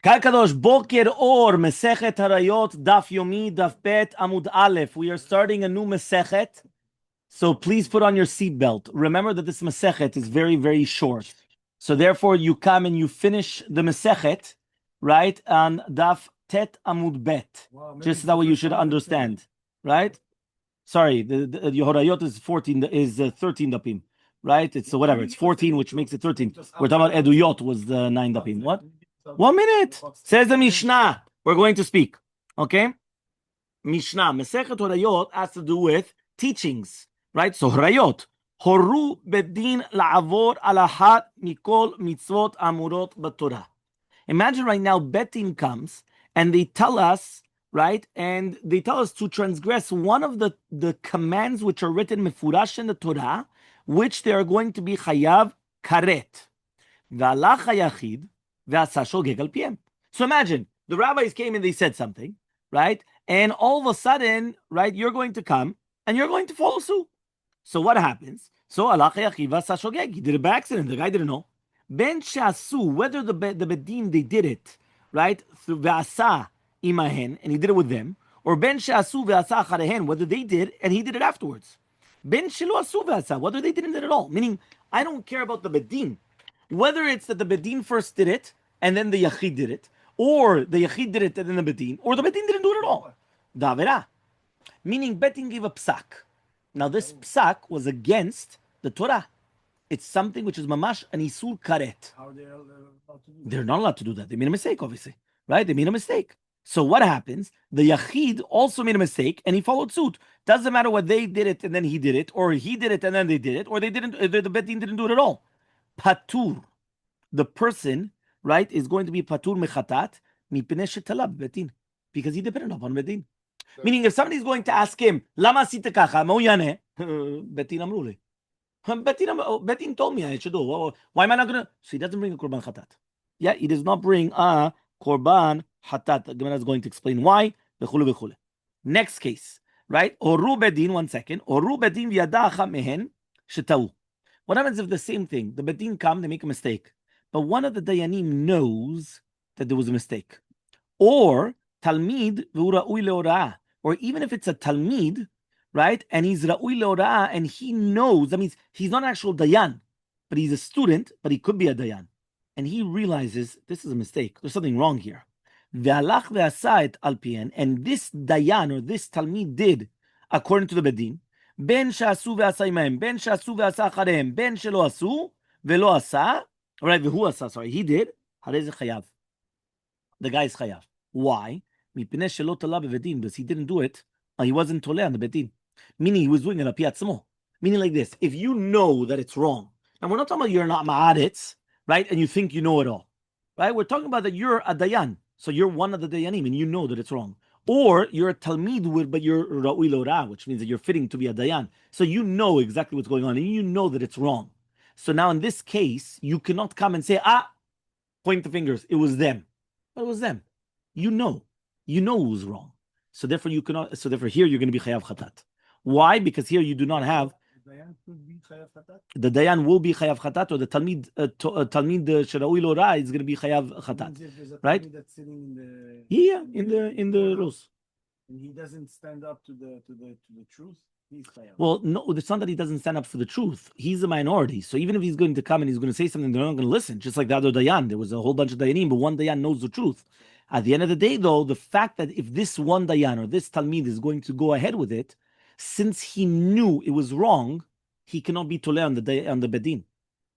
Kakadosh Boker Or Masechet Horayot Daf Yomi Daf Bet Amud Aleph. We are starting a new Masechet, so please put on your seatbelt. Remember that this Masechet is very, very short. So therefore, you come and you finish the Masechet, right, on Daf Tet Amud Bet. Wow, just that way you should understand, right? Sorry, the Horayot is 13 dapim, right? It's whatever. It's 14, which makes it 13. We're talking about Eduyot was the 9 dapim. What? 1 minute. Says the Mishnah. We're going to speak. Okay? Mishnah. Masechet Horayot has to do with teachings. Right? So Horayot. Horu bedin la'avor alahat mikol mitzvot amurot b'Torah. Imagine right now, Betin comes and they tell us, right? And they tell us to transgress one of the commands which are written mefurash in the Torah, which they are going to be chayav karet. V'alach hayachid. So imagine the rabbis came and they said something, right? And all of a sudden, right, you're going to come and you're going to follow suit. So what happens? So he did it by accident. The guy didn't know. Ben shasu, whether the bedin they did it, right, through v'asa imahen, and he did it with them, or ben shasu v'asa acharehen, whether they did and he did it afterwards. Ben shelo asu v'asa, whether they didn't do it at all. Meaning, I don't care about the bedin. Whether it's that the bedin first did it and then the yachid did it, or the yachid did it and then the bedin, or the bedin didn't do it at all. Davera. Meaning bedin gave a psak. Now this psak was against the Torah. It's something which is mamash an isur karet. How are they allowed to do that? They're not allowed to do that. They made a mistake, obviously. Right? They made a mistake. So what happens? The yachid also made a mistake and he followed suit. Doesn't matter whether they did it and then he did it, or he did it and then they did it, or they didn't. The bedin didn't do it at all. Patur, the person, right, is going to be patur mechatat mipnei shetalab betin, because he depended upon bedin. Meaning, if somebody is going to ask him, lama asita kacha, ma hu yaneh? Betin amru li. Betin told me I should do. Why am I not going to? So he doesn't bring a korban chatat. Yeah, he does not bring a korban chatat. The Gemara is going to explain why. V'chule v'chule. Next case, right? Oru bedin, 1 second. Oru bedin v'yada acha mehen shetau. What happens if the same thing? The bedin come, they make a mistake, but one of the dayanim knows that there was a mistake, or talmid v'hu ra'ui leorah, or even if it's a talmid, right, and he's ra'ui leorah, and he knows, that means he's not an actual dayan, but he's a student, but he could be a dayan, and he realizes this is a mistake. There's something wrong here. Ve'alach ve'asa et al pien, and this dayan or this talmid did according to the bedin. Ben שעשו ועשה עמהם, ben שעשו ועשה אחריהם, ben שלא עשו ולא עשה, right, והוא עשה, sorry, he did, הרי זה חייב. The guy is חייב. Why? מפני שלא תלה בבדין, because he didn't do it, he wasn't תולה on the bedin. Meaning he was doing it על פי עצמו. Meaning like this, if you know that it's wrong, and we're not talking about you're not ma'aretz, right, and you think you know it all, right? We're talking about that you're a dayan, so you're one of the dayanim, and you know that it's wrong. Or you're a talmid, but you're ra'ui leorah, which means that you're fitting to be a dayan. So you know exactly what's going on, and you know that it's wrong. So now in this case, you cannot come and say, point the fingers, it was them. But it was them. You know it was wrong. So therefore you cannot. So therefore here you're going to be chayav chatat. Why? Because here you do not have. The dayan will be chayav chatat, or the talmid ra'ui leorah is going to be chayav chatat, right? In the rules. And he doesn't stand up to the truth. He's chayav. Well, no, it's not that he doesn't stand up for the truth. He's a minority. So even if he's going to come and he's going to say something, they're not going to listen. Just like the other dayan, there was a whole bunch of dayanim, but one dayan knows the truth. At the end of the day, though, the fact that if this one dayan or this talmid is going to go ahead with it, since he knew it was wrong, he cannot be toleh on the bedin,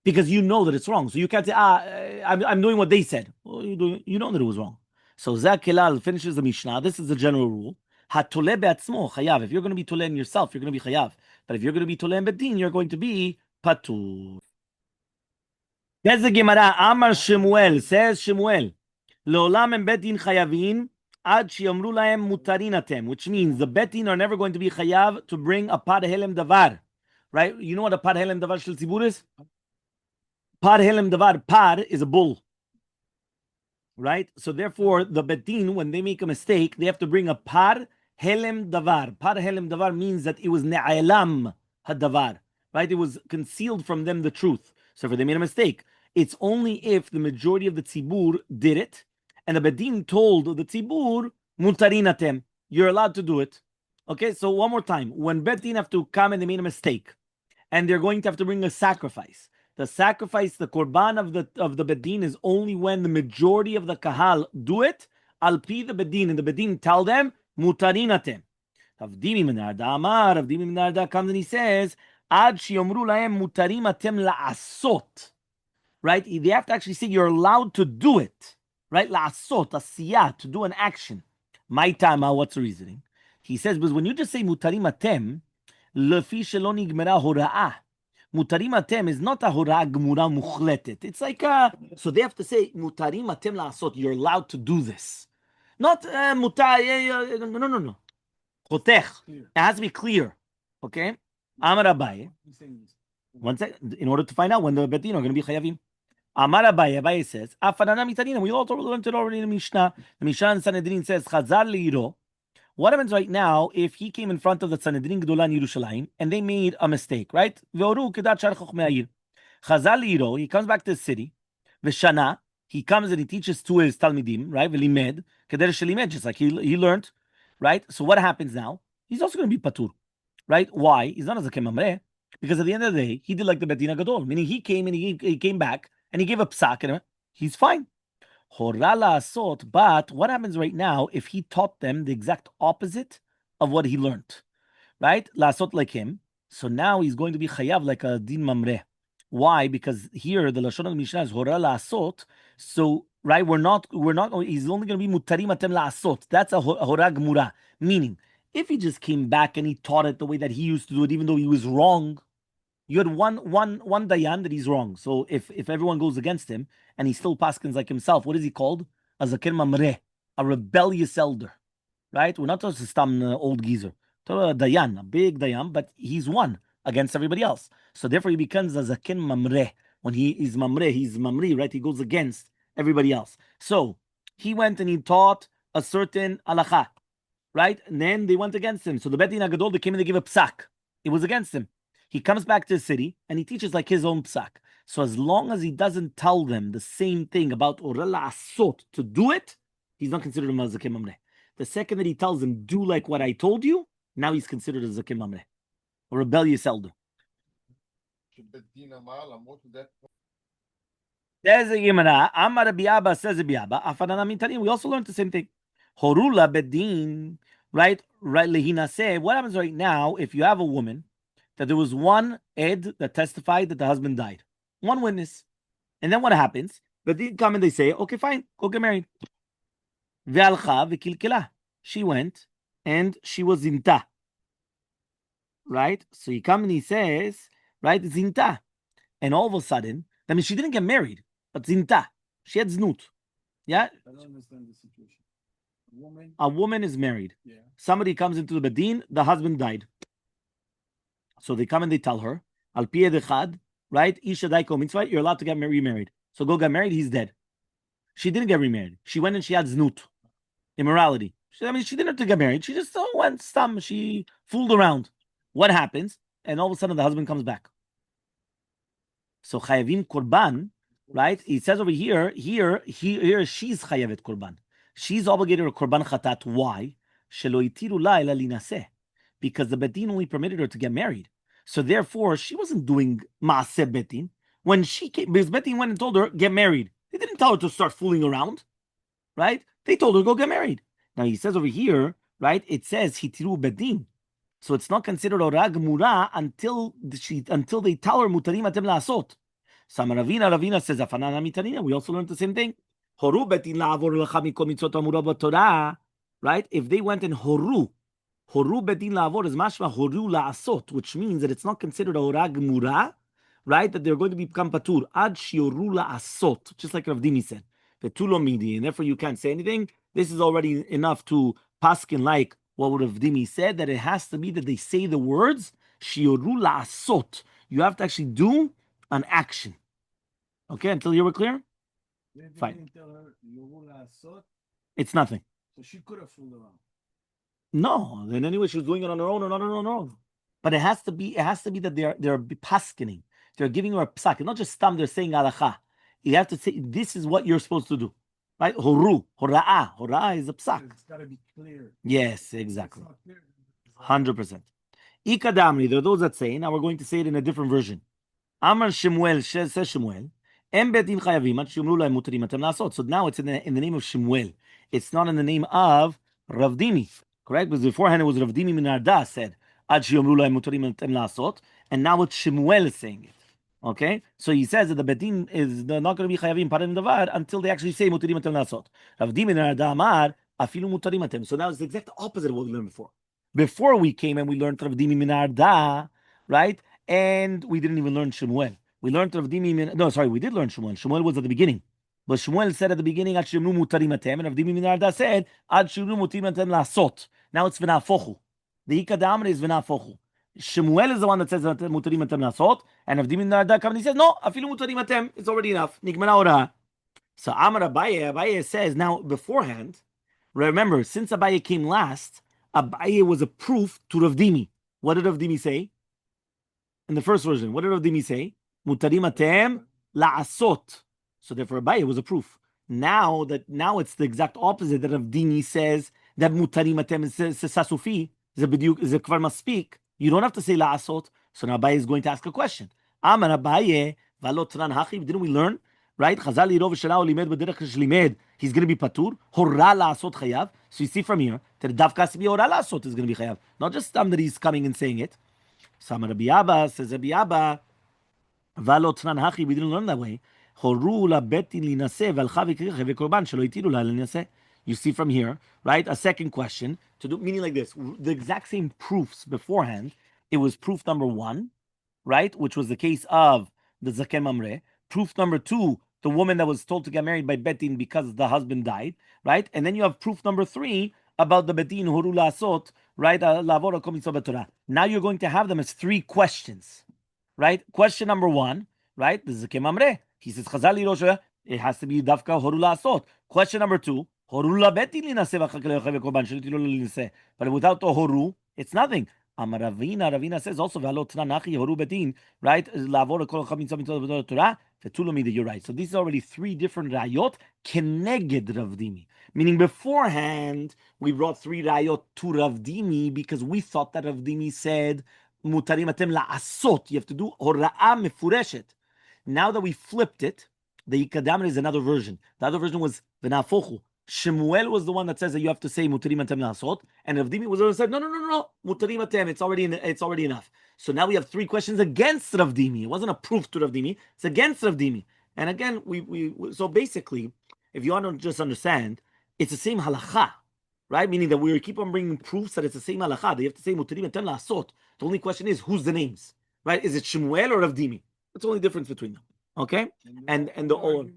because you know that it's wrong. So you can't say, I'm doing what they said. Well, you know that it was wrong. So Zakelal finishes the Mishnah. This is the general rule. Hatoleh be'atzmo chayav. If you're going to be toleh in yourself, you're going to be chayav. But if you're going to be toleh in bedin, you're going to be patur. There's the Gemara. Amar Shemuel, says Shemuel, Leolam em bedin chayavin ad sheyamru lahem mutarin atem, which means the bedin are never going to be chayav to bring a par helem davar. Right? You know what a par helem davar shel tzibur is? Par helem davar, par is a bull. Right? So therefore, the bedin, when they make a mistake, they have to bring a par helem davar. Par helem davar means that it was ne'alam hadavar. Right? It was concealed from them the truth. So if they made a mistake, it's only if the majority of the tzibur did it, and the Bedin told the Tzibur, Mutarinatem, you're allowed to do it. Okay, so one more time. When Bedin have to come and they made a mistake, and they're going to have to bring a sacrifice. The sacrifice, the korban of the bedin, is only when the majority of the kahal do it. Al pi the bedin, and the bedin tell them mutarinatem. Avdimi minarda amar. Avdimi minarda comes and he says ad shiomru lahem mutarimatem laasot. Right? They have to actually say you're allowed to do it. Right? Laasot, asiyah, to do an action. My time, what's the reasoning? He says, because when you just say mutarimatem, Lefi shelo nigmera hora'ah. Mutarim atem is not a hora'ah gemura muchletet. It's like so they have to say mutarim atem la'asot. You're allowed to do this. Not mutar. No. Chotech. It has to be clear. Okay. Amar Abaye. One second. In order to find out when the betin are going to be chayavim. Amar Abaye. Abaye says, Afanana mitanim. We all learned it already in the Mishnah. The Mishnah in Sanhedrin says, Chazar liiro. What happens right now if he came in front of the Sanhedrin Gedolah in Yerushalayim and they made a mistake, right? Chazal Iro, he comes back to the city. V'shana, he comes and he teaches to his Talmidim, right? V'limed, keder shelimed, just like he learned, right? So what happens now? He's also going to be patur, right? Why? He's not a zaken mamreh, because at the end of the day, he did like the Bedin Gadol, meaning he came and he came back and he gave a psak, and he's fine. But what happens right now if he taught them the exact opposite of what he learned? Right? Lasot like him. So now he's going to be chayav like a din mamreh. Why? Because here the lashon of the Mishnah is hora lasot. So right, we're not. He's only going to be mutarim atem lasot. That's a hora gemura. Meaning, if he just came back and he taught it the way that he used to do it, even though he was wrong, you had one dayan that he's wrong. So if everyone goes against him and he still paskins like himself, what is he called? A zaken mamreh, a rebellious elder, right? We're not talking to some old geezer. A dayan, a big dayan, but he's one against everybody else. So therefore he becomes a zaken mamreh. When he is mamreh, he's mamri, right? He goes against everybody else. So he went and he taught a certain halacha, right? And then they went against him. So the Bedin Agadol, they came and they gave a psak. It was against him. He comes back to the city and he teaches like his own psak. So as long as he doesn't tell them the same thing about orela asot to do it, he's not considered a zaken mamreh. The second that he tells them, do like what I told you, now he's considered a zaken mamreh, a rebellious elder. There's a Gemara. Amar Rabbi Abba says Rabbi Abba. Afanana mitarim. We also learned the same thing. Horula bedin, right? Right. Lehina say. What happens right now if you have a woman that there was one ed that testified that the husband died, one witness, and then what happens? But they come and they say, okay, fine, go get married. Ve'alcha ve'kilkela. She went and she was zinta. Right? So he comes and he says, right, zinta. And all of a sudden, I mean, she didn't get married, but zinta. She had znut. Yeah? I don't understand the situation. A woman is married. Yeah. Somebody comes into the bedin, the husband died. So they come and they tell her, al pi echad, right? Isha daiko mitzvah, you're allowed to get remarried. So go get married, he's dead. She didn't get remarried. She went and she had znut, immorality. She didn't have to get married. She just went stum. She fooled around. What happens? And all of a sudden the husband comes back. So chayavim korban, right? It says over here she's chayavet korban. She's obligated to korban chatat. Why? Shelo itiru la ela linaseh. Because the betin only permitted her to get married. So therefore, she wasn't doing maaseh betin. When she came, because betin went and told her, get married. They didn't tell her to start fooling around, right? They told her, go get married. Now he says over here, right? It says hitiru bedin. So it's not considered orag mura until they tell her mutarim atem laasot. So Ravina says afanana mitarina. We also learned the same thing. Horu betin la'avor lecha mikol mitzvot amura b'Torah. Right? If they went in horu bedin la'avor is mashma horu la'asot, which means that it's not considered orag mura, right? That they're going to become patur ad shioru la'asot, just like Rav Dimi said. Vetulo midi, and therefore you can't say anything. This is already enough to paskin like what would Rav Dimi said, that it has to be that they say the words shioru la'asot. You have to actually do an action. Okay, until you were clear? Fine. Tell her, it's nothing. So she could have fooled around. No, then anyway, she was doing it on her own or on her own. But it has to be that they're paskening. They're giving her a psak. It's not just stam, they're saying halacha. You have to say, this is what you're supposed to do. right? Horu, hora'ah is a psak. It's got to be clear. Yes, If exactly. it's not clear, it's 100%. Ikadamri, there are those that say, now we're going to say it in a different version. Amar Shemuel, says Shemuel, Em betin chayavim, at shemru lahem mutarim atem lasot. So now it's in the name of Shemuel. It's not in the name of Rav Dimi, correct? Because beforehand it was Rav Dimi min Arda said, Ad shemru lahem mutarim atem lasot, and now it's Shemuel saying it. Okay, so he says that the betin is not going to be chayavim parim davar until they actually say mutarim atem lasot. Rav Dimi min Arda amar afilu mutarim atem. So now it's the exact opposite of what we learned before. Before we came and we learned Rav Dimi min Arda, right? And we didn't even learn Shemuel. We learned Rav Dimi. No, sorry, we did learn Shemuel. Shemuel was at the beginning. But Shemuel said at the beginning, Ad Shemru Mutarim Atem, and Rav Dimi min Arda said, Ad Shemru Mutarim Atem Lasot. Now it's V'nafochu. The Ika D'Amre is V'nafochu. Shemuel is the one that says Mutarim Atem Lasot, and Rav Dimi min Arda comes and he says, no, Afilu Mutarim Atem. It's already enough. Nigmara Ora. So Amar Abaye says, now beforehand, remember, since Abaye came last, Abaye was a proof to Rav Dimi. What did Rav Dimi say? In the first version, what did Rav Dimi say? Mutarim atem la'asot. So therefore, Abaye was a proof. Now it's the exact opposite that Rav Dimi says that mutarim atem is sasufi, is a kvar maspik. You don't have to say la'asot. So now Abaye is going to ask a question. Amar Abaye valot ran hachiv. Didn't we learn? Right? Chazal yirov shela limed b'derech shlimed. He's going to be patur. Hora la'asot chayav. So you see from here that davka sibi hora la'asot is going to be chayav. Not just that he's coming and saying it. Sama Rabbi Abba says Rabbi Abba, Valot Hachi, we didn't learn that way. Horu la betin linase v'alcha v'kriche v'korban shelo itiru la linase. You see from here, right? A second question to do meaning like this: the exact same proofs beforehand. It was proof number 1, right, which was the case of the Zaken Mamre. Proof number 2, the woman that was told to get married by Betin because the husband died, right? And then you have proof number 3 about the Betin Horu la asot, right? Now you're going to have them as 3 questions, right? Question number 1, right? The Zaken Mamre. He says, Chazal Yirosha, it has to be Davka Horu la asot. Question number 2, Horu la Betin linase v'chakele v'korban shelo itiru la linase. But without the Horu, it's nothing. Ravina says also, right? You're right. So these are already 3 different rayot keneged Rav Dimi. Meaning beforehand, we brought 3 rayot to Rav Dimi because we thought that Rav Dimi said, mutarim atem la'asot. You have to do hora'ah mefureshet. Now that we flipped it, the Yikadam is another version. The other version was v'nafochu. Shemuel was the one that says that you have to say mutarim atem la'asot, and Rav Dimi was the one that said no, mutarim atem, it's already enough. So now we have 3 questions against Rav Dimi. It wasn't a proof to Rav Dimi; it's against Rav Dimi. And again, we so basically, if you want to just understand, it's the same halacha, right? Meaning that we keep on bringing proofs that it's the same halacha. They have to say mutarim atem la'asot. The only question is who's the names, right? Is it Shemuel or Rav Dimi? That's the only difference between them. Okay, and the old.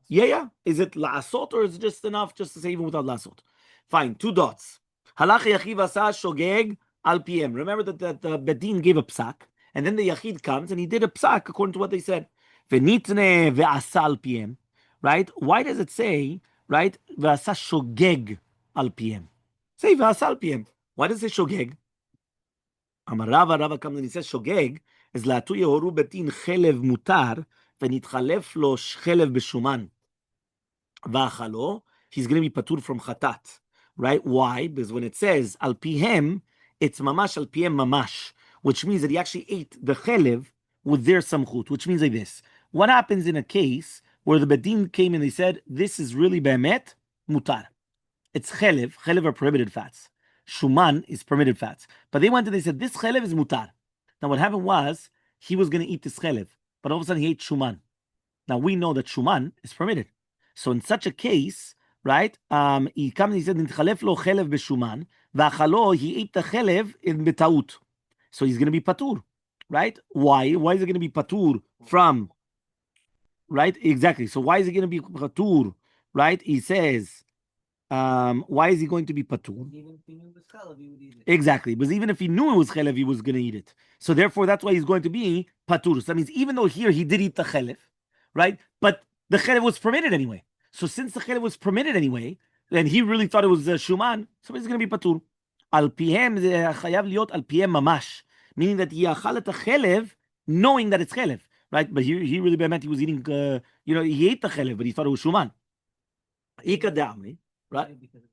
Yeah. Is it la'asot or is it just enough just to say even without la'asot? Fine. 2 dots. Halach yachiv asa shogeg al PM. Remember that the bedin gave a psak, and then the yachid comes and he did a psak according to what they said. V'nitne ve'asa al PM. Right? Why does it say right ve'asa shogeg al PM? Say ve'asa al PM. Why does it say shogeg? Amar Rava comes and he says shogeg is la'atu yehoru betin chelev mutar v'nitchalef lo chelev b'shuman. V'achalo, he's going to be patur from chatat, right? Why? Because when it says al pihem, it's mamash al pihem mamash, which means that he actually ate the chelev with their samchut, which means like this. What happens in a case where the bedin came and they said, this is really be'emet mutar. It's chelev are prohibited fats. Shuman is permitted fats. But they went and they said, this chelev is mutar. Now what happened was, he was going to eat this chelev, but all of a sudden he ate shuman. Now we know that shuman is permitted. So in such a case, right, he comes and he said, "Nitchalef lo chelev b'shuman, v'achalo," he ate the chelev in betaut. So he's going to be patur, right? Why? Why is it going to be patur from, right? Exactly. So why is it going to be patur, right? He says, why is he going to be patur? Even if he knew it was chalav, he would eat it. Exactly, because even if he knew it was chelev, he was going to eat it. So therefore, that's why he's going to be patur. So that means even though here he did eat the chelev, right? But the chelev was permitted anyway. So since the chelev was permitted anyway, and he really thought it was shuman, so he's going to be patur. Al pihem chayav liot al pihem mamash, meaning that he achal et chelev knowing that it's chelev, right? But he really meant he was eating, he ate the chelev, but he thought it was shuman. Ika Damri, right? Eat it because of-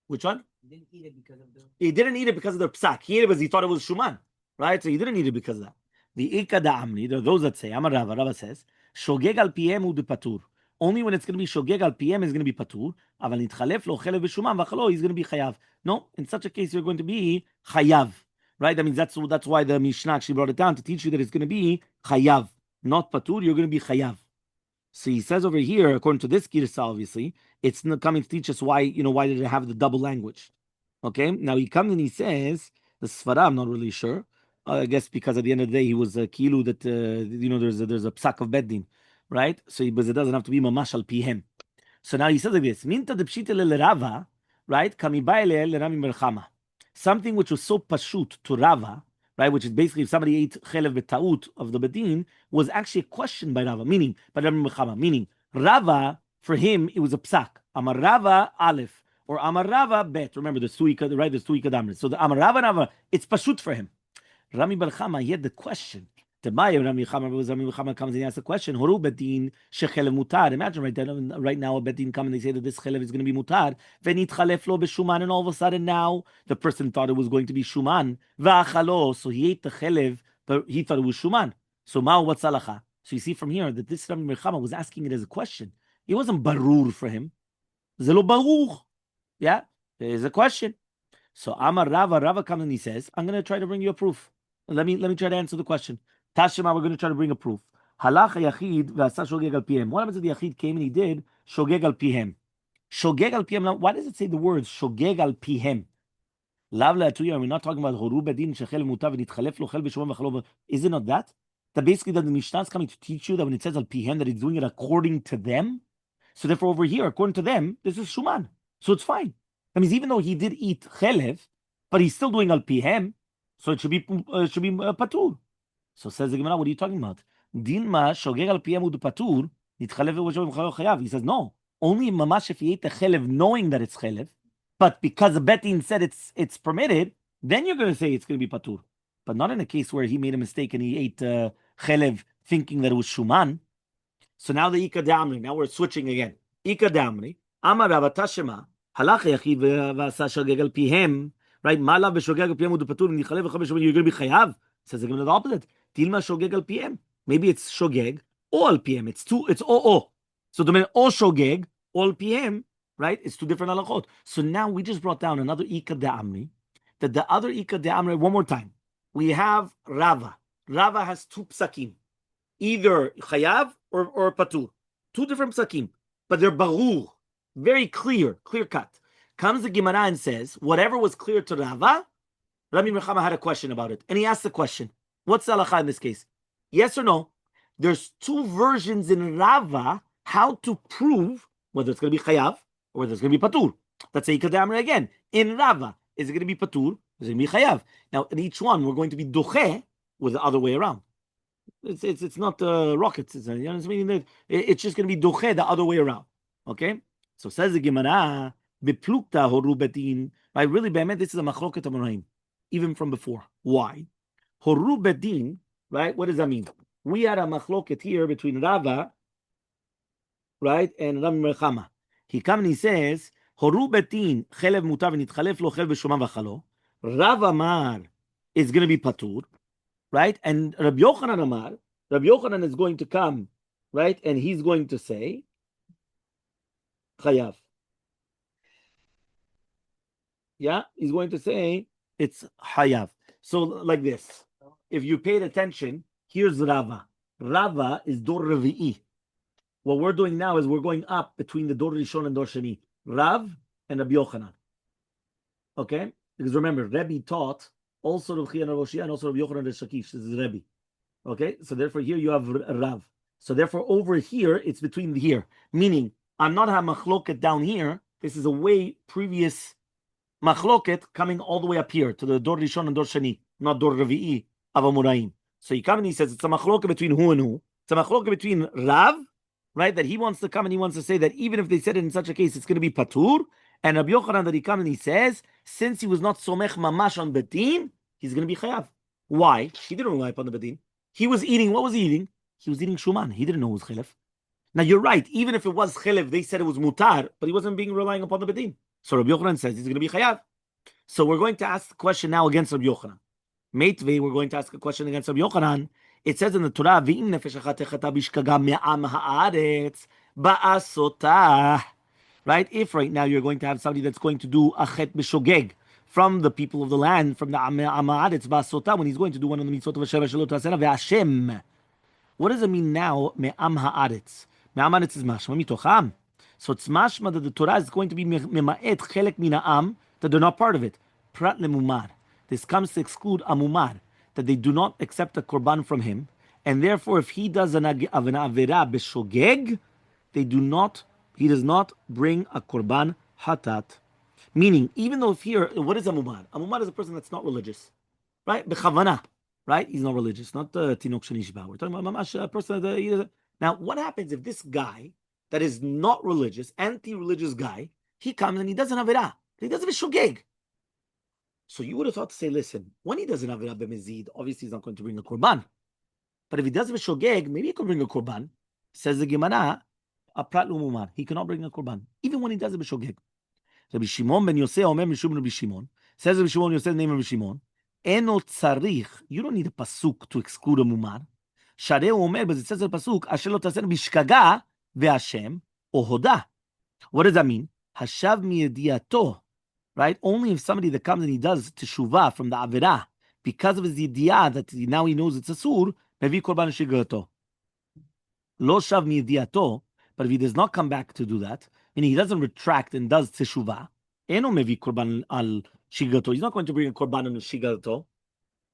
Which one? He didn't eat it because of the. He didn't eat it because of the psak. He ate it because he thought it was shuman, right? So he didn't eat it because of that. The Ika Damri, there are those that say, Amar Rava, Rava says, Shogeg al PM u de patur. Only when it's going to be Shogeg al PM is going to be patur. Aval nitchalef lo chelev v'shuman v'chalo, he's going to be chayav. No, in such a case, you're going to be chayav. Right? That means that's why the Mishnah actually brought it down to teach you that it's going to be chayav, not patur. You're going to be chayav. So he says over here, according to this girsa, obviously, it's not coming to teach us why did it have the double language? Okay, now he comes and he says the Sfara. I'm not really sure. I guess because at the end of the day he was a kilu that there's a psak of beddin, right? So because it doesn't have to be mamash al pihem. So now he says like this: Minta de pshita le right? Kamibayle le Rami melchama. Something which was so pashut to Rava, right? Which is basically if somebody ate chelev b'taut of the bedin, was actually a question by Rava, meaning by Rami melchama, meaning Rava for him it was a psak. Amar Rava aleph or Amar Rava bet. Remember the suika, right? The suika damris. So the Amar Rava, it's pashut for him. Rami Balchama, he had the question. The Maya Rami Chama comes and he asks the question. Horu bedin shechelev mutar. Imagine right now a bedin come and they say that this chelev is going to be mutar. Venit chalef lo beshuman, and all of a sudden now the person thought it was going to be shuman. Va'achalo, so he ate the chelev, but he thought it was shuman. So ma'u watzalacha. So you see from here that this Rami Balchama was asking it as a question. It wasn't barur for him. Zelo baruch. Yeah, there is a question. So Amar Rava comes and he says, I'm going to try to bring you a proof. Let me try to answer the question. Tashima, we're going to try to bring a proof. Halach yachid v'asa shogeg al pihem. What happens if the yachid came and he did shogeg al pihem? Shogeg al pihem. Now, why does it say the words shogeg al pihem? Lavla atuya. We're not talking about horu bedin shechel mutav v'nitchalef lo chel b'shomam v'chalo. Is it not that? That basically that the Mishnah is coming to teach you that when it says al pihem that it's doing it according to them. So therefore over here, according to them, this is shuman. So it's fine. That means even though he did eat chelev, but he's still doing al pihem, so it should be patur. So says the Gemara, what are you talking about? Dinma shogeg al pihem ud patur nitchalev v'shovim chayav. He says no, only mamash if he ate the chelev knowing that it's chelev, but because the betin said it's permitted, then you're going to say it's going to be patur. But not in a case where he made a mistake and he ate chelev thinking that it was shuman. So now the Ika Damri, now we're switching again. Ika Damri, Amar Rava Tashema, Halach Yachid v'asa shogeg al pihem, right? Malav v'shogeg al pihem u'dupatur v'nichalev v'chav you're going to be chayav. Says the opposite. Tilma shogeg al pihem. Maybe it's shogeg or al pihem. It's o. So the o shogeg or al pihem, right? It's two different halachot. So now we just brought down another Ika Damri. That the other Ika Damri, one more time. We have Rava. Rava has two psakim. Either chayav or patur. Two different psakim, but they're barur, very clear cut. Comes the Gemara and says, whatever was clear to Rava, Rabbi Mechama had a question about it. And he asked the question, what's the halacha in this case? Yes or no? There's two versions in Rava how to prove whether it's going to be chayav or whether it's going to be patur. Let's say Ikadamra again. In Rava, is it going to be patur? Is it going to be chayav? Now, in each one, we're going to be doche with the other way around. It's not rockets. It's just going to be doche the other way around. Okay? So says the Gemara, beplukta horu bedin. Right? Really, this is a machloket amoraim, even from before. Why? Horu bedin, right? What does that mean? We had a machloket here between Rava, right, and Rabbi Merchama. He comes and he says, horu bedin chelev mutav nitchalef lo chel b'shomam v'chalo. Rav Amar is going to be patur. Right? And Rabbi Yochanan Amar, Rabbi Yochanan is going to come, right? And he's going to say, Chayav. Yeah? He's going to say, it's Chayav. So like this. If you paid attention, here's Rava. Rava is Dor Revi'i. What we're doing now is we're going up between the Dor Rishon and Dor Sheni. Rav and Rabbi Yochanan. Okay? Because remember, Rabbi taught also Rav Chia and Rav Oshia, and also Rav Yochanan and Shakish. This is Rabbi. Okay, so therefore here you have Rav. So therefore over here it's between here, meaning I'm not have machloket down here. This is a way previous machloket coming all the way up here to the Dor Rishon and Dor Sheni, not Dor Revi'i of Amuraim. So he comes and he says it's a machloket between who and who. It's a machloket between Rav, right? That he wants to come and he wants to say that even if they said it in such a case, it's going to be patur. And Rabbi Yochanan that he comes and he says, since he was not somech mamash on bedin, he's going to be chayav. Why? He didn't rely upon the bedin. He was eating. What was he eating? He was eating shuman. He didn't know it was chilef. Now you're right. Even if it was chelev, they said it was mutar, but he wasn't being relying upon the bedin. So Rabbi Yochanan says he's going to be chayav. So we're going to ask the question now against Rabbi Yochanan. Matvi, we're going to ask a question against Rabbi Yochanan. It says in the Torah, "V'im nefesh achat techata bishkaga me'am haaretz ba'asotah." Right? If right now you're going to have somebody that's going to do a chet b'shogeg from the people of the land, from the am haaretz ba'asotah, when he's going to do one of the mitzvot of Hashem, shelo tasena ve'Hashem. What does it mean now? Me'am haaretz. Me'am haaretz is mashma mitocham. So it's mashma that the Torah is going to be mema'et chelek min ha'am that they're not part of it. Prat lemumar. This comes to exclude amumar, that they do not accept a korban from him, and therefore if he does an avera b'shogeg, they do not. He does not bring a korban hatat. Meaning, even though if here, what is amumar? Amumar is a person that's not religious, right? Bechavana. Right? He's not religious, not the tinok shenishba. We're talking about mamash, a person that now, what happens if this guy that is not religious, anti-religious guy, he comes and he does an avera, he does a shogeg. So you would have thought to say, listen, when he does an avera b'mezid, obviously he's not going to bring a korban. But if he does a shogeg, maybe he can bring a korban. Says the Gemara, a prat lumumar, he cannot bring a korban, even when he does a b'shogeg. Rabbi Shimon ben Yosef Omer Mishum Rabbi Shimon says Rabbi Shimon Yosef name Rabbi Shimon. Eno tzarich. You don't need a pasuk to exclude a mumar. Shareu omer, but it says in the pasuk, asher lo tasen bishkaga ve'Hashem o hoda. What does that mean? Hashav miyediato. Right? Only if somebody that comes and he does teshuvah from the avera because of his idiyah that now he knows it's a sur, mevi korban shigato. Lo shav miyediato. But if he does not come back to do that, meaning he doesn't retract and does teshuvah, eno mevi korban al shigato. He's not going to bring a korban on shigato.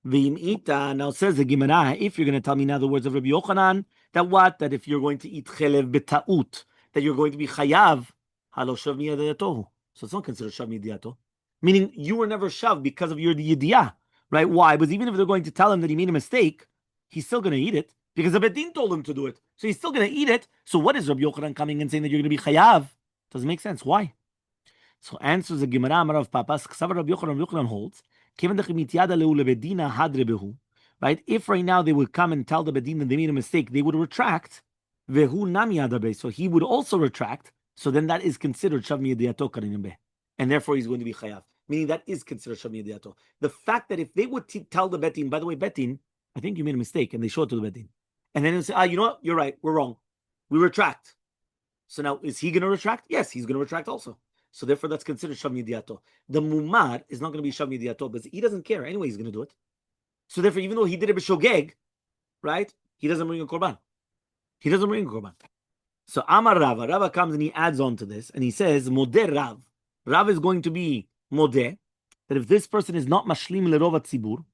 V'im now says the Gemara, if you're going to tell me now the words of Rabbi Yochanan, that what? That if you're going to eat chelev beta'ut, that you're going to be chayav, halo shav miyadayatohu. So it's not considered shav miyadayato. Meaning you were never shav because of your yidiyah, right? Why? Because even if they're going to tell him that he made a mistake, he's still going to eat it because the bedin told him to do it. So he's still going to eat it. So what is Rabbi Yochanan coming and saying that you're going to be chayav? Doesn't make sense. Why? So answers the Gemara Amar of Papas, Ksavar Rabbi Yochanan holds, right? If right now they would come and tell the Bedin that they made a mistake, they would retract. So he would also retract. So then that is considered Shav Miyadiyato Karinimbe. And therefore he's going to be Chayav. Meaning that is considered Shav Miyadiyato. The fact that if they would tell the Betin, by the way, Betin, I think you made a mistake, and they show it to the Betin. And then they'll say, you know what? You're right. We're wrong. We retract. So now, is he going to retract? Yes, he's going to retract also. So therefore, that's considered shav midiyato. The mumar is not going to be shav midiyato because he doesn't care anyway. He's going to do it. So therefore, even though he did it b'shogeg, right? He doesn't bring a korban. He doesn't bring a korban. So Amar Rava, Rava comes and he adds on to this and he says, Modeh Rav. Rav is going to be modeh, that if this person is not mashlim lerov tzibur,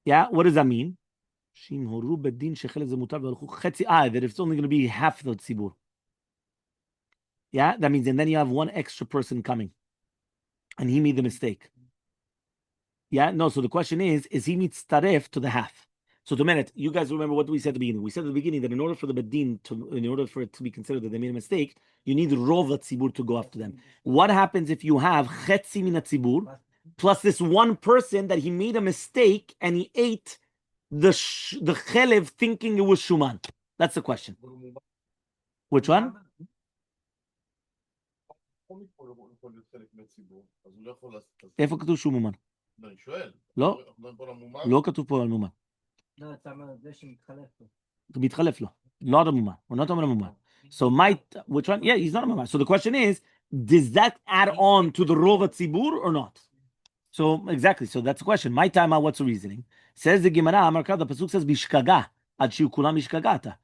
yeah, what does that mean? That if it's only going to be half the tzibur. Yeah, that means, and then you have one extra person coming, and he made the mistake. Yeah, no. So the question is he mitztaref to the half? So to a minute, you guys remember what we said at the beginning? We said at the beginning that in order for the bedin in order for it to be considered that they made a mistake, you need rov tzibur to go after them. What happens if you have chetzi min tzibur plus this one person that he made a mistake and he ate the chelev thinking it was shuman? That's the question. Which one? איפה כתוב שהוא מומן? לא, אני שואל. לא, לא כתוב פה על מומן. לא, אתה אומר זה שמתחלף לו. זה מתחלף לו. Not a מומן. We're not talking about a מומן. So which one? Yeah, he's not a מומן. So the question is, does that add on to the rov tzibur or not? So exactly. So that's the question. My time out, what's the reasoning? Says the Gemara, the pasuk says bishkaga ad shiu kulam bishkagata.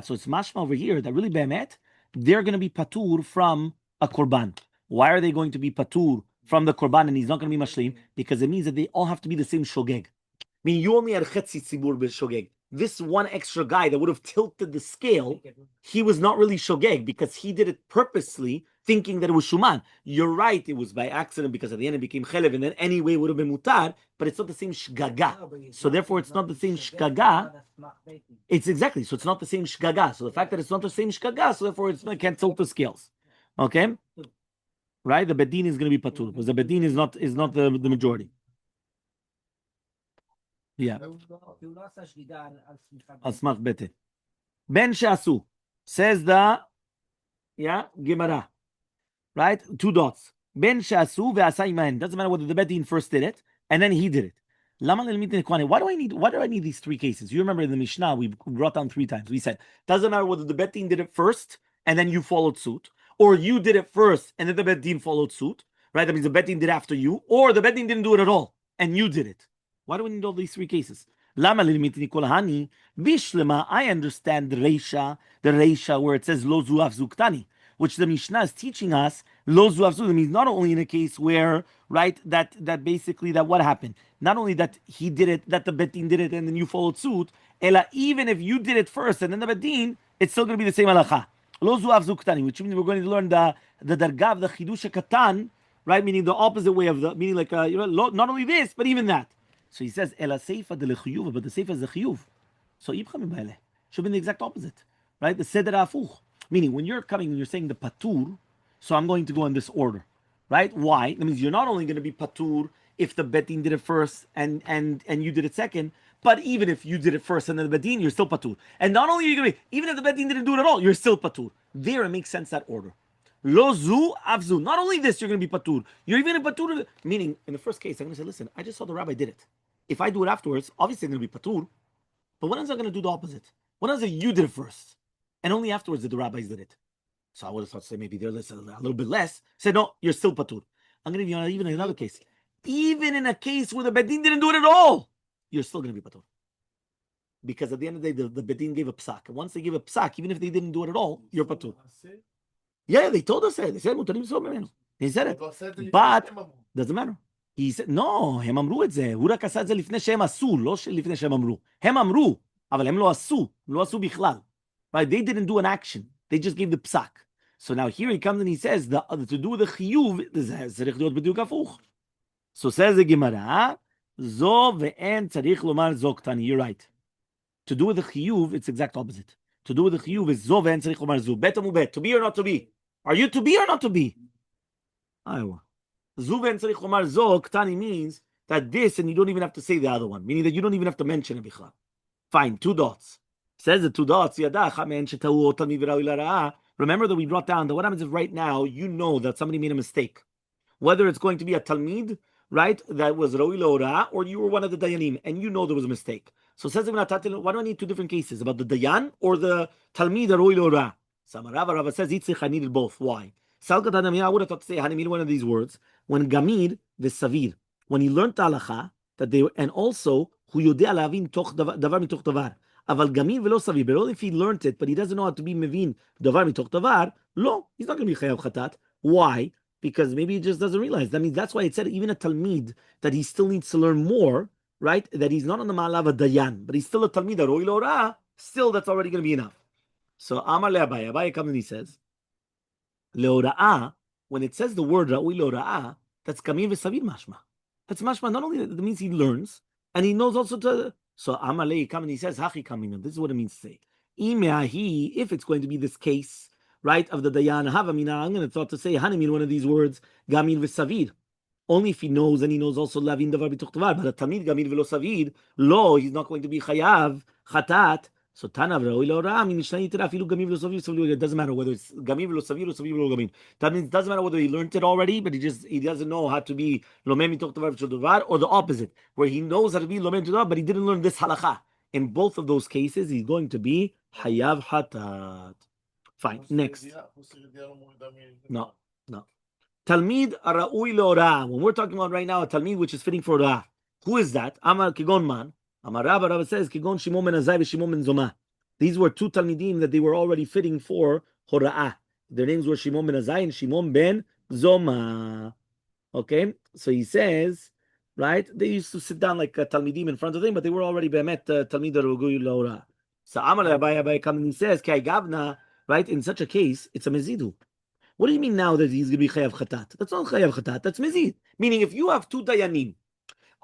So it's mashma over here that really be'emet they're going to be patur from a korban. Why are they going to be patur from the korban and he's not going to be mashlim? Because it means that they all have to be the same shogeg. I mean, you only had chetzi tzibur b'shogeg. This one extra guy that would have tilted the scale, he was not really shogeg because he did it purposely, thinking that it was shuman. You're right, it was by accident because at the end it became chelev, and then anyway it would have been mutar, but it's not the same shgaga. So therefore it's not the same shgaga. It's exactly, so it's not the same shgaga. So the fact that it's not the same shgaga, so therefore it can't tilt the scales. Okay? Right? The bedin is going to be patur, because the bedin is not the majority. Yeah. Al smach bete. Ben she'asu. Says the Gemara. Right? 2 dots. Ben she'asu ve'asa imahen. Doesn't matter whether the Bet Din first did it and then he did it. Why do I need these 3 cases? You remember in the Mishnah we brought down 3 times. We said doesn't matter whether the Bet Din did it first and then you followed suit, or you did it first and then the Bet Din followed suit. Right? That means the Bet Din did after you, or the Bet Din didn't do it at all and you did it. Why do we need all these 3 cases? Lama limitin kolahani bishlema. I understand the reisha where it says lo zuaf zuktani, which the Mishnah is teaching us. Lo zuaf zuktani means not only in a case where, right, that basically that what happened, not only that he did it, that the Bet Din did it and then you followed suit, ela even if you did it first and then the Bet Din, it's still going to be the same halacha. Lo zuaf zuktani, which means we're going to learn the dargav, the chidush katan, right, meaning the opposite way of the meaning, like not only this but even that. So he says, "Ela seifa de lechiyuv," but the seifa is the chiyuv. So ibcha mibayle should be the exact opposite, right? The seder afuch, meaning when you're coming and you're saying the patur, so I'm going to go in this order, right? Why? That means you're not only going to be patur if the Bet Din did it first and you did it second, but even if you did it first and then the Bet Din, you're still patur. And not only are you going to be, even if the Bet Din didn't do it at all, you're still patur. There, it makes sense that order. Lo zu avzu. Not only this, you're going to be patur. You're even in patur. Meaning, in the first case, I'm going to say, listen, I just saw the rabbi did it. If I do it afterwards, obviously I'm going to be patur. But when else am I going to do the opposite? When else you did it first, and only afterwards did the rabbis did it? So I would have thought, say maybe they're a little bit less. Said no, you're still patur. I'm going to give you even another case. Even in a case where the bedin didn't do it at all, you're still going to be patur. Because at the end of the day, the bedin gave a psak. And once they gave a psak, even if they didn't do it at all, you're patur. Yeah, they told us that. They said mutarim so memenu. They said it, but doesn't matter. He said no. הם אמרו את זה. הוא רק עשה את זה לפני שהם עשו, לא לפני שהם אמרו. הם אמרו, אבל הם לא עשו, לא עשו בכלל. Right? They didn't do an action. They just gave the psak. So now here he comes and he says to do the chiyuv, זה צריך להיות בדיוק הפוך. So says the Gemara, זו ואין צריך לומר זו קטני. You're right. To do with the chiyuv, it's exact opposite. To do with the chiyuv is זו ואין צריך לומר זו. Bet amubet. To be or not to be? Are you to be or not to be? Iowa. Zu ve'en tzarich lomar zo ktani means that this, and you don't even have to say the other one, meaning that you don't even have to mention it bichlal. Fine, 2 dots. Says the 2 dots. Remember that we brought down that what happens if right now you know that somebody made a mistake, whether it's going to be a talmid, right, that was roi le'ora, or you were one of the dayanim and you know there was a mistake. So says why do I need 2 different cases about the dayan or the talmid roi le'ora? Rava says I needed both. Why? I would have thought to say one of these words when gamir the savir, when he learned the halacha that they and also hu yodea lavin toch davar mitoch davar. Aval gamir velo savir. But only if he learned it, but he doesn't know how to be mevin davar mitoch davar. Lo, he's not going to be chayav chatat. Why? Because maybe he just doesn't realize. That means that's why it said even a talmid that he still needs to learn more, right? That he's not on the ma'alav a dayan, but he's still a talmid a roi l'ora. Still, that's already going to be enough. So Amar le'Abaye. Abaye comes and he says, le'ora'ah, when it says the word ra'ui le'ora'ah, that's kamir v'savir mashma. That's mashma. Not only that means he learns, and he knows also to. So Amalei comes and he says, hachi kamim. This is what it means to say. Imeahi, if it's going to be this case, right, of the dayan havamina, I'm going to thought to say hanimir, one of these words, gamir v'savir. Only if he knows, and he knows also lavin davar b'tuch davar. But a tamid gamir v'lo savir, lo, he's not going to be chayav chatat. So Tanav Ra'oi La'ora means afilu gamir v'lo savir. It doesn't matter whether it's gamir v'lo savir or savir v'lo gamir. That means it doesn't matter whether he learned it already, but he doesn't know how to be lomem mitoch davar v'shel davar, or the opposite, where he knows how to be lomem mitoch davar, but he didn't learn this halacha. In both of those cases, he's going to be hayav hatat. Fine. Next. No. Talmid Ra'oi La'ora. When we're talking about right now a talmid which is fitting for Ra'ah, who is that? Amar Kigon Man. Amar Rabbi says, Kigon Shimon ben Azai v'Shimon ben Zoma. These were 2 talmidim that they were already fitting for Hora'ah. Their names were Shimon ben Azai and Shimon ben Zoma. Okay? So he says, right, they used to sit down like talmidim in front of them, but they were already be'emet talmid Ra'oi La'ora. So Amar Rabbi comes and he says, Kai Gavna, right, in such a case, it's a mezidu. What do you mean now that he's going to be chayav chatat? That's not chayav chatat, that's mezid. Meaning if you have 2 dayanim,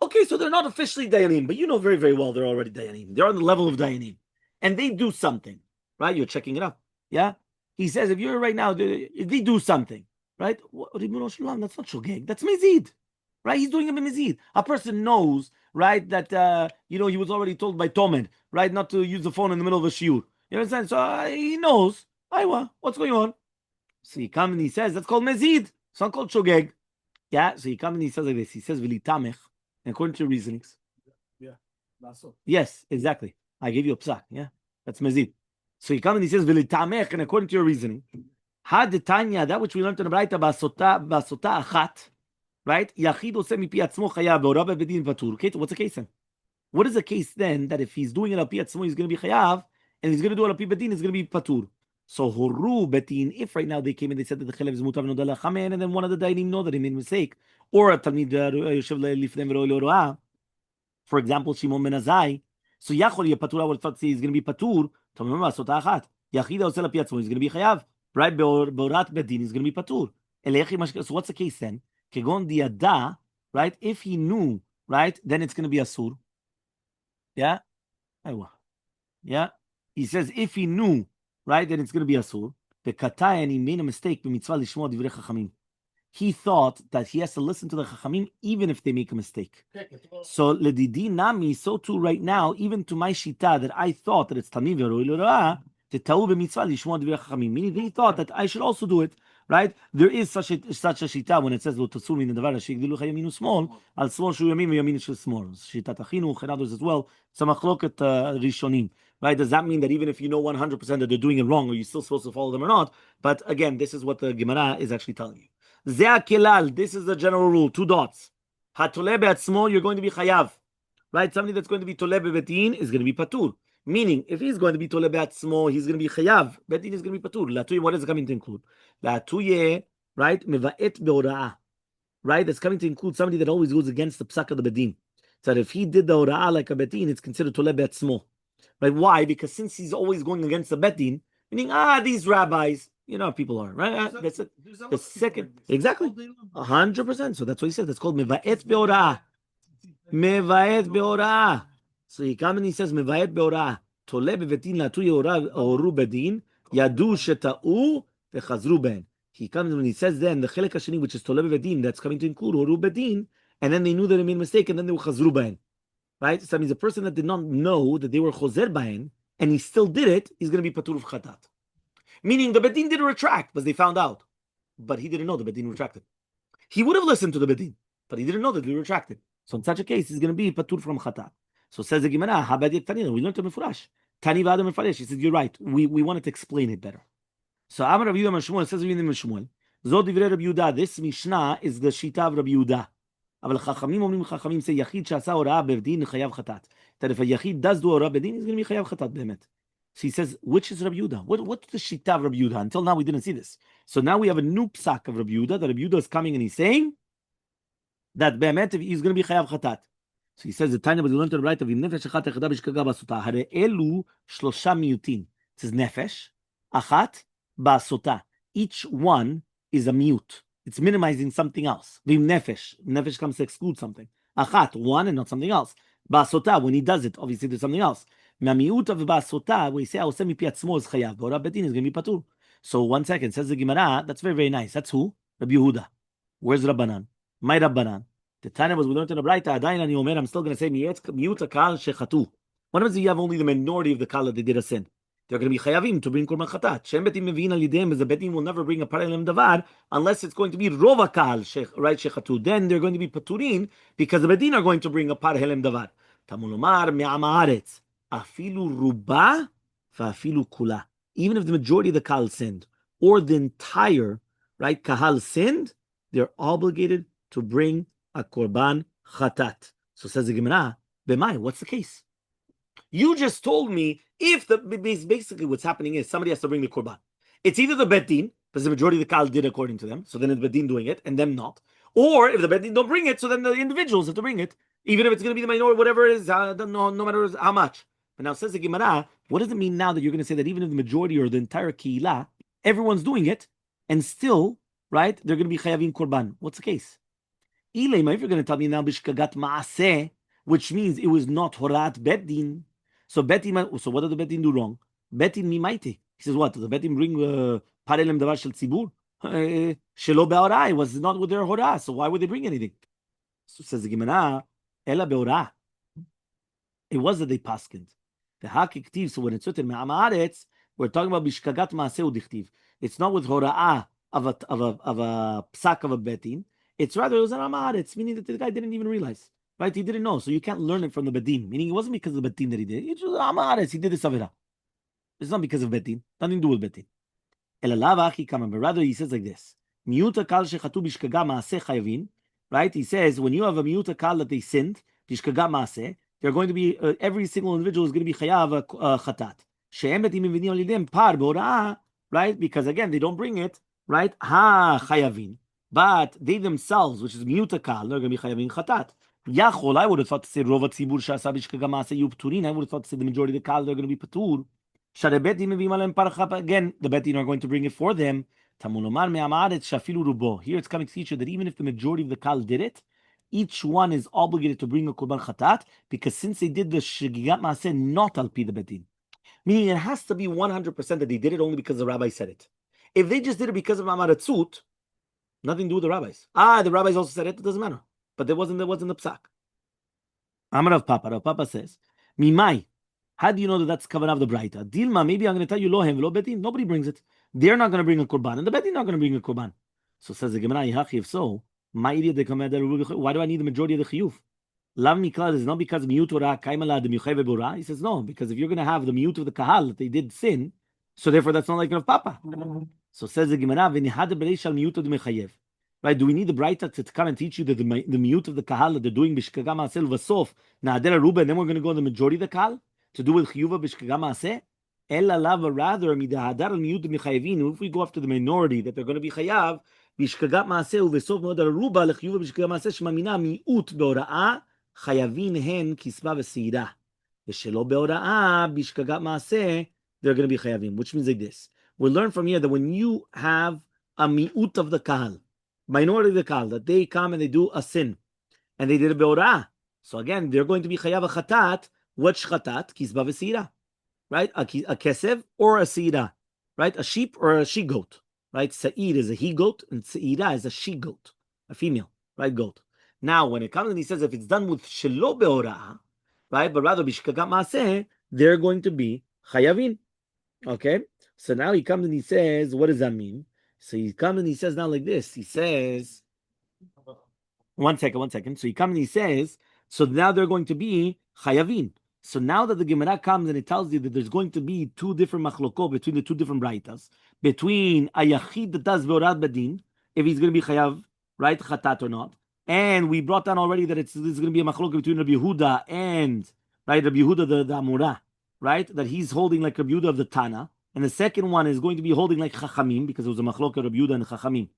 okay, so they're not officially dayanim, but you know very, very well they're already dayanim. They're on the level of dayanim. And they do something, right? You're checking it up, yeah? He says, if you're right now, if they do something, right? That's not shogeg, that's mezid, right? He's doing a mezid. A person knows, right, that, he was already told by Tomed, right, not to use the phone in the middle of a shiur. You understand? So he knows. Aywa, what's going on? So he comes and he says, that's called mezid. It's not called shogeg. Yeah, so he comes and he says like this. He says, v'litamech, according to your reasonings. Yeah. That's all. Yes, exactly. I gave you a psak. Yeah, that's mezid. So he comes and he says, v'litamech, and according to your reasoning. Had Tanya, that which we learned in the Braita, basota achat, right? Yachid ose mipi atzmo chayav, be'orah bedin patur. Okay, what's the case then? What is the case then that if he's doing it al pi atzmo, he's going to be chayav, and he's going to do it al pi bedin, he's going to be patur? So horu betin, if right now they came and they said that the chalev is mutav noda lachamen, and then one of the dainim know that he made a mistake, or a talmid yoshev lifnei v'ro le'oroah, for example, Shimon ben Azai, so yachol yepatur, I would thought he's going to be patur, to remember basota achat, yachid ose al pi atzmo, he's going to be chayav, right? Beorat bedin is going to be patur. So what's the case then? Kegon diada, right? If he knew, right, then it's going to be asur. Yeah? Yeah? He says if he knew, right, then it's going to be asur. The katai, and he made a mistake, b'mitzvah lishmo divrei chachamim. He thought that he has to listen to the chachamim even if they make a mistake. So ledidi nami, so too right now, even to my shita that I thought that it's tamim v'roi l'orah, the ta'u b'mitzvah lishmo divrei chachamim. Meaning he thought that I should also do it. Right? There is such a shita when it says lo tasur min davar sheyigdilu yaminu small al small shu yamin v'yamin shel small. Shitat achinuch and others as well. Some machloket rishonim. Right? Does that mean that even if you know 100% that they're doing it wrong, are you still supposed to follow them or not? But again, this is what the Gemara is actually telling you. Zeh kelal. This is the general rule. 2 dots. Hatole be'atzmo, you're going to be chayav. Right? Somebody that's going to be tole be'betin is going to be patur. Meaning, if he's going to be tole be'atzmo, he's going to be chayav. Betin is going to be patur. Latuye, what is it coming to include? Latuye, right? Meva'et be'ora'ah. Right? That's coming to include somebody that always goes against the psak of the bedin. So that if he did the ora'ah like a betin, it's considered tole be'atzmo. Right? Why? Because since he's always going against the betin, meaning, these rabbis, you know how people are, right? That's it. The second, exactly. 100%. So that's what he said. That's called meva'et be'ora'ah. Meva'et be'ora'ah. So he comes and he says, Mevayet be'orah, tole bevetin latu ye'orah oru bedin, yadu sheta'u v'chazru ben. He comes when he says then, the chelek hasheni, which is tole bevetin, that's coming to include oru bedin, and then they knew that they made a mistake, and then they were chazru ben. Right? So that means a person that did not know that they were chozer ben, and he still did it, he's going to be patur of chatat. Meaning the bedin didn't retract, because they found out. But he didn't know the bedin retracted. He would have listened to the bedin, but he didn't know that they retracted. So in such a case, he's going to be patur from chatat. So says the Gemara, we learned to Mefurash. Tani v'adam Mefurash. He said, you're right. We wanted to explain it better. So Amar Rabbi Yehuda Shmuel says Rabbi Shmuel. Zod divrei Rabbi Yehuda. This Mishnah is the Shita of Rabbi Yehuda. Aval Chachamim omrim Chachamim say Yachid she'asa orah bevdin chayav chatat. That if a Yachid does do orah bevdin, he's going to be chayav chatat be'emet. So he says, which is Rabbi Yehuda? What's the Shita of Rabbi Yehuda? Until now we didn't see this. So now we have a new psak of Rabbi Yehuda. That Rabbi Yehuda is coming and he's saying that be'emet he's going to be chayav chatat. So he says the Tanya, but we learned to the right of nefesh achat echada b'shkaga basota. Hare elu shlosha miyutin. It says nefesh achat basota. Each one is a mute. It's minimizing something else. Vim nefesh. Nefesh comes to exclude something. Achat, one and not something else. Basota, when he does it, obviously there's something else. Mamiut of basota, where he say "Aoseh mipi atzmo" is chayav. B'orah bedin is going to be patur. So 1 second, says the Gemara. That's very very nice. That's who? Rabbi Yehuda. Where's Rabbanan? My Rabbanan. The Tanya was we learned in the Braita. Adayin ani omer. I'm still going to say miut kal shechatu. What happens if you have only the minority of the kal that they did a sin? They're going to be chayavim to bring korban chatat. Shem betim meviin al yidem, as the betim will never bring a paralem davar unless it's going to be rova kal right shechatu. Then they're going to be paturin because the betim are going to bring a paralem davar. Tamulomar me'amaretz afilu ruba va'afilu kula. Even if the majority of the kal sinned or the entire right kahal sinned, they're obligated to bring a korban chatat. So says the Gemara, B'mai, what's the case? You just told me if basically what's happening is somebody has to bring the korban. It's either the bedin, because the majority of the kal did according to them, so then it's bedin doing it, and them not. Or if the bedin don't bring it, so then the individuals have to bring it, even if it's going to be the minority, whatever it is, no matter how much. But now says the Gemara, what does it mean now that you're going to say that even if the majority or the entire keilah, everyone's doing it, and still, right, they're going to be chayavim korban? What's the case? If you're going to tell me now bishkagat ma'aseh, which means it was not horat bedin. So betin. So what did the betin do wrong? Betin mimaite. He says what? The betin bring parelem davar shel tzibur shelo be'orai was not with their horah. So why would they bring anything? So says the Gemara, ela be'orah. It was that they paskened The hakiktiv. So when it's written me'amaretz, we're talking about bishkagat maaseh udichtiv. It's not with hora'ah of a psak of a betin. It's rather it was an amaretz, meaning that the guy didn't even realize. Right? He didn't know. So you can't learn it from the bedin. Meaning it wasn't because of the bedin that he did. It's just amaretz. He did this avera. It's not because of betin. Nothing to do with betin. But rather he says like this. Miuta kal shechatu bishkaga maaseh chayavin. Right? He says when you have a miuta kal that they sinned, bishkaga maaseh, they're going to be every single individual is going to be chayav chatat. She'em betim mevinim al yidem par be'ora'ah. Right? Because again they don't bring it. Right? Ha chayavin. But they themselves, which is miuta kal, they're going to be chayavin chatat. Yachol, I would have thought to say rova tzibur shasa bishkaga maaseh yu pturin. I would have thought to say the majority of the kal they're going to be patur. Again, the betin are going to bring it for them. Here it's coming to teach you that even if the majority of the kal did it, each one is obligated to bring a korban chatat, because since they did the shigigat maaseh not al pi the betin, meaning it has to be 100% that they did it only because the rabbi said it. If they just did it because of amaratzut, nothing to do with the rabbis. The rabbis also said it doesn't matter. But there wasn't the psak. Amar of Papa. Rav Papa says, Mimai. How do you know that that's kavanah of the Braita? Dilma, maybe I'm going to tell you lohem lo betin. Nobody brings it. They're not going to bring a korban, and the betin not going to bring a korban. So says the Gemara, if so, why do I need the majority of the chiyuv? Lav mikla is not because miut ora kaimala de miuchay vebura. He says no, because if you're going to have the miut of the kahal that they did sin, so therefore that's not like Rav Papa. So says the Gemara, v'nihad bereishal miut de mechayev. Right? Do we need the Braita to come and teach you that the miut of the kahal that they're doing b'shkaga maaseh v'sof na'adel aruba, and then we're going to go on the majority of the kahal to do with chiyuva b'shkaga maaseh? Ella lava rather midahadar al miut mechayevinu. If we go after the minority that they're going to be chayav b'shkaga maaseh v'sof na'adel aruba lechiyuva b'shkaga maaseh shmamina miut beora'ah chayavin hen kisba v'seira v'shelo beora'ah b'shkaga maaseh they're going to be chayavim. Which means like this: we learn from here that when you have a miut of the kahal, minority of the kahal, that they come and they do a sin, and they did a beora'ah, so again they're going to be chayav a chatat. What chatat? Kisba v'seira, right? A kesev or a seira, right? A sheep or a she goat, right? Sa'ir is a he goat and seira is a she goat, a female, right? Goat. Now, when it comes and he says if it's done with shelo beora'ah, right? But rather b'shkagat maaseh, they're going to be chayavin. Okay. So now he comes and he says, what does that mean? So he comes and he says now like this. He says, one second. So he comes and he says, so now they're going to be chayavin. So now that the Gemara comes and it tells you that there's going to be two different machlokot between the two different braitas, between a yachid that does beorat badin, if he's going to be chayav, right, chatat or not, and we brought down already that this is going to be a machlokot between Rabbi Yehuda and Rabbi Yehuda the Amurah, right, that he's holding like Rabbi Yehuda of the Tana, and the second one is going to be holding like Chachamim because it was a machlokot Rabbi Yehuda and Chachamim.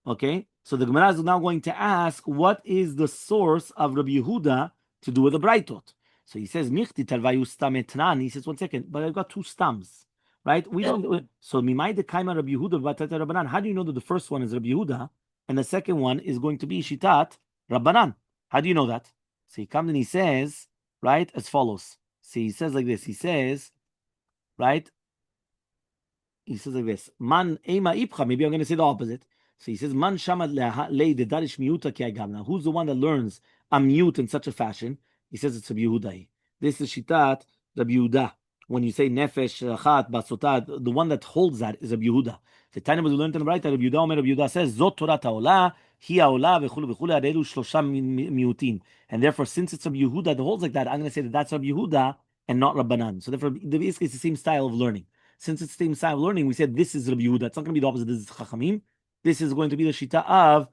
Okay, so the Gemara is now going to ask what is the source of Rabbi Yehuda to do with the braitot. So he says, Michti talvayu stam etnan. He says, one second, but I've got two stams, right? We don't. So mimai de kaima Rabbi Yehuda v'atata Rabbanan. How do you know that the first one is Rabbi Yehuda and the second one is going to be shitat Rabbanan? How do you know that? So he comes and he says, right, as follows. So he says like this. He says, right. He says like this. Man ema ipcha. Maybe I'm going to say the opposite. So he says, man shamad lei de darish miuta ki agavna. Who's the one that learns a mute in such a fashion? He says it's Rabbi Yehuda. This is shitat Rabbi Yehuda. When you say nefesh, achat, basotat, the one that holds that is Rabbi Yehuda. The time we learned in the right, Rabbi Yehuda says, Zot Torah ta'olah, hi ha'olah, v'chulu v'chulu, arelu shlosha miutin. And therefore, since it's Rabbi Yehuda that holds like that, I'm going to say that that's Rabbi Yehuda and not Rabbanan. So therefore, basically, it's the same style of learning. Since it's the same style of learning, we said this is Rabbi Yehuda. It's not going to be the opposite. This is Chachamim. This is going to be the shita of